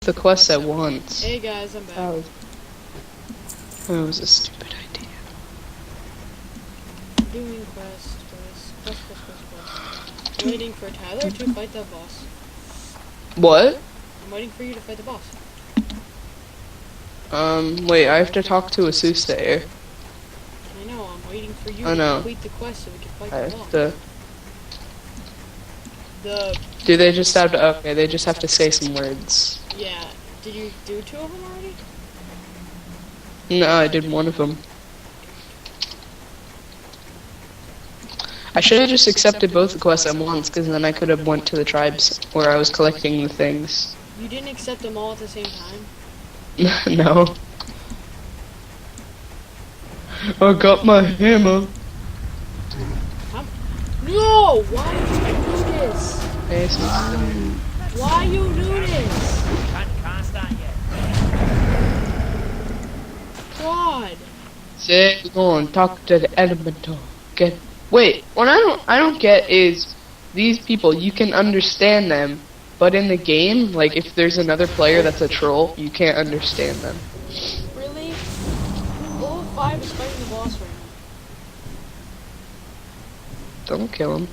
the quest at once. Hey guys, I'm back. That was a stupid idea. Doing quest. Waiting for Tyler to fight the boss. What? I'm waiting for you to fight the boss. Wait, I have to talk to a soothsayer. I know, I'm waiting for you I to know. complete the quest so we can fight I the have boss. to... Do they just have to... Okay, they just have to say some words. Yeah. Did you do 2 of them already? No, I did one of them. I should have just accepted both the quests at once, because then I could have went to the tribes where I was collecting the things. You didn't accept them all at the same time? No. I got my hammer. No! Why did you do this? Hey, Why you do this? God. Say, go on, talk to the elemental. Wait, what I don't get is these people, you can understand them, but in the game, like if there's another player that's a troll, you can't understand them. Really? Level 5 is fighting the boss right now. Don't kill him.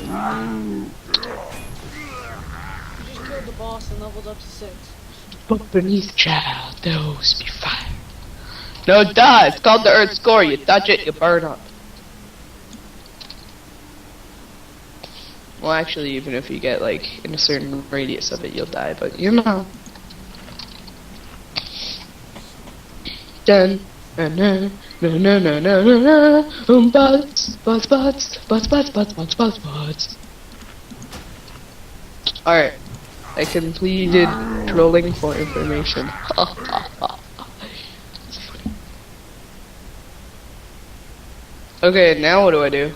You just killed the boss and leveled up to 6. But beneath child, those be fire. No, die! It's called the Earth Score. You touch it, you burn up. Well, actually, even if you get, like, in a certain radius of it, you'll die, but you know. Dun, na na na na na na na na butts. Alright. I completed trolling for information. Okay, now what do I do?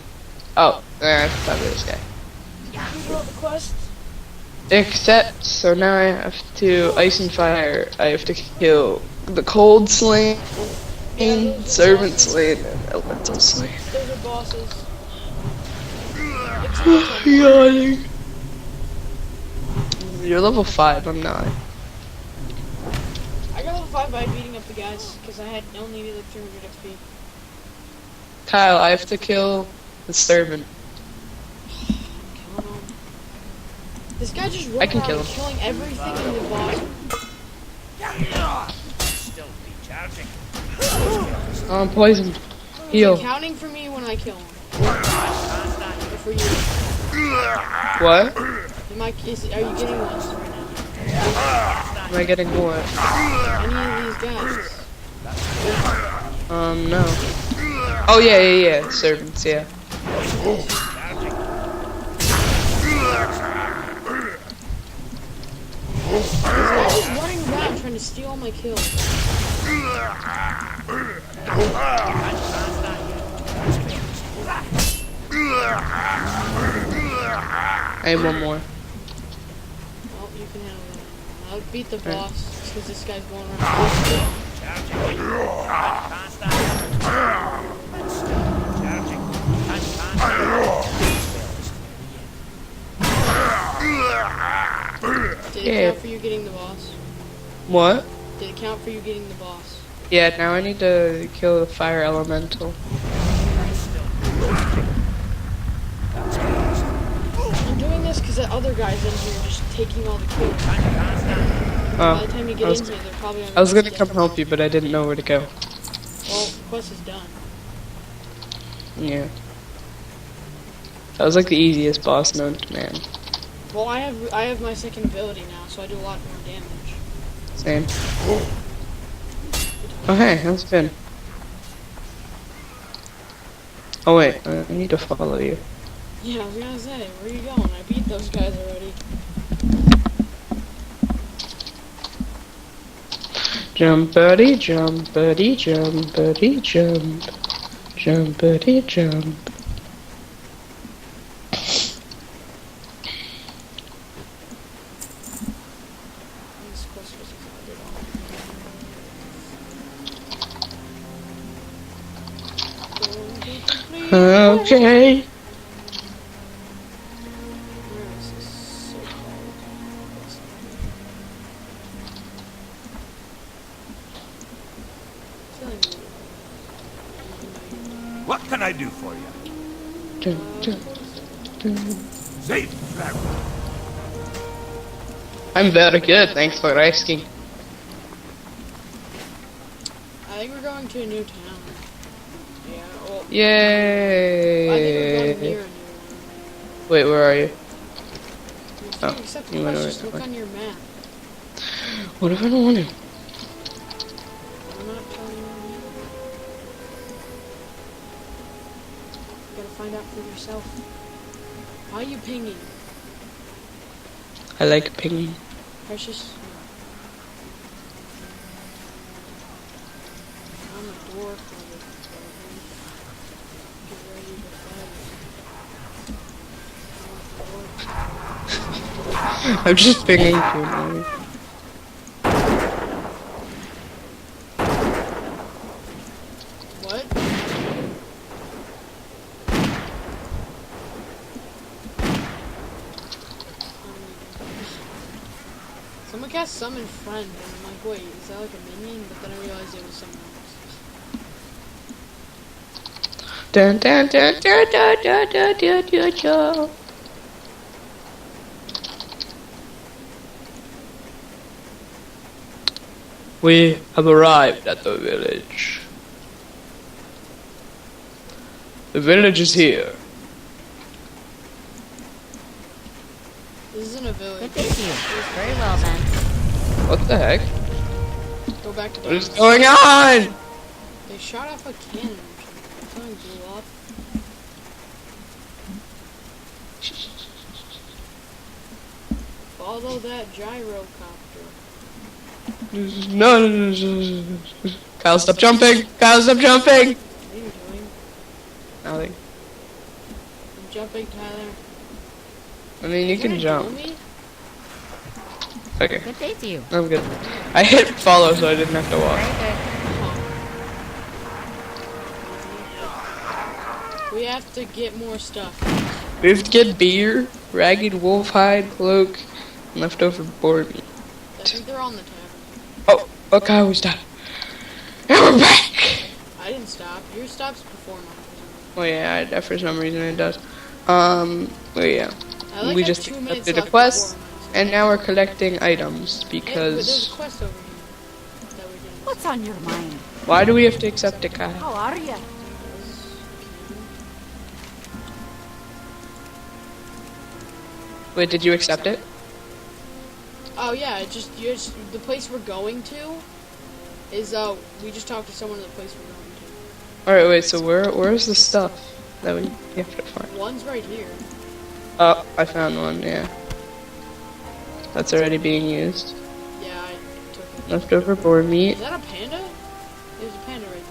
Oh, I have to talk to this guy. You wrote the quest? Except, so now I have to ice and fire. I have to kill the cold slain, servant slain, and elemental slain. Those are bosses. Yawning. You're level 5, I'm not. I got level 5 by beating up the guys, because I had only needed like 300 XP. Kyle, I have to kill the servant. Killing him. This guy just I running can around kill him. killing everything in the boss. Oh, I'm poisoned. Is Heal. it counting for me when I kill him? Or for you? What? Are you getting ones right now? Am I getting what? Any of these guys? No. Oh, yeah. Servants, yeah. This guy's just running around trying to steal all my kills. I have one more. Well, you can handle that. I'll beat the boss because this guy's going around. Did it count for you getting the boss? What? Did it count for you getting the boss? Yeah, now I need to kill the fire elemental. I'm doing this because the other guy's in here just taking all the kills. By the time you get in here, they're probably on I was gonna come help you, but I didn't know where to go. Well, the quest is done. Yeah. That was like the easiest boss known to man. Well, I have my second ability now, so I do a lot more damage. Same. Oh hey, how's it been? Oh wait, I need to follow you. Yeah, I was gonna say, where are you going? I beat those guys already. Jumpity jumpity jumpity jump. Jumpity jump. Plus just Okay. What can I do for you? Safe travel. I'm very good, thanks for asking. I think we're going to a new town. Yeah, well, Yay! I think we're going near a new one. Wait, where are you? Oh, except you went over just that look way. on your map. What if I don't want to? I'm not telling you right now. You gotta find out for yourself. Why are you pinging? I like pinging. Precious. I'm a dwarf. Get ready to fight. I'm just pinging you. What? Someone cast summon friend, and I'm like, wait, is that like a minion? But then I realized it was someone else. Dun dun dun dun dun dun dun dun dun dun. We have arrived at the village. The village is here. This isn't a village. Good to see you. Very well then. What the heck? Go back to What is Dallas. going on? They shot off a cannon or something. Something blew up. Follow that gyrocopter. No. Kyle, stop jumping! Kyle, stop jumping! What are you doing? Nothing. I'm jumping, Tyler. I mean, you can You're jump. gonna kill me? Okay, Good day to you. I'm good. I hit follow so I didn't have to walk. Oh. We have to get more stuff. We have to get beer, ragged wolf hide, cloak, and leftover boar meat. I think they're on the tavern. Oh, Kyle, we stopped. And we're back! I didn't stop. Yours stops before mine. Oh yeah, for some reason it does. Oh yeah. I like We have just 2 minutes accepted a left quest, before mine. and now we're collecting items Hey, there's a because... quest over here that we're doing. What's on your mind? Why do we have to accept it, Kyle? How are ya? Wait, did you accept it? Oh yeah, the place we're going to is we just talked to someone at the place we're going to. Alright, wait, so where's the stuff that we have to find? One's right here. Oh, I found one, yeah. That's already being used. Yeah, I took it. Leftover boar meat. Is that a panda? There's a panda right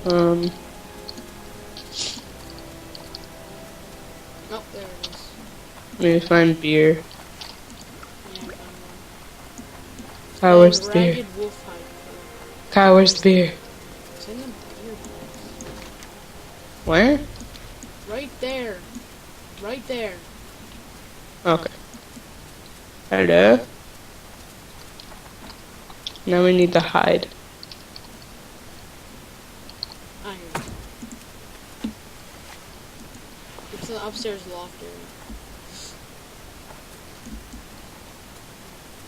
there. Oh, there it is. We need to find beer. Yeah, I found one. Kyle, where's the beer? Ragged wolf hide. Kyle, where's the beer? It's in the beer place. Where? Right there. Right there. Okay. Hello? Now we need to hide. I hear you. It's in the upstairs loft area.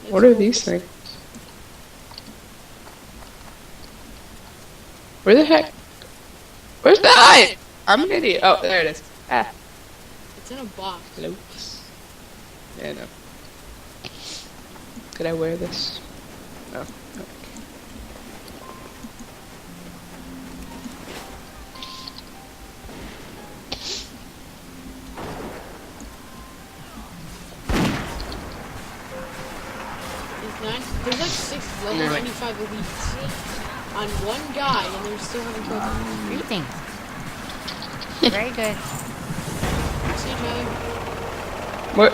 What are these things? Where the heck? Where's the hide? I'm an idiot. Oh, there it is. Ah. It's in a box. Hello. Yeah, no. Could I wear this? No. Okay. There's like 6 level Never mind. 95 elites on one guy, and they're still haven't killed him. Greetings. Very good. See, Tyler? What?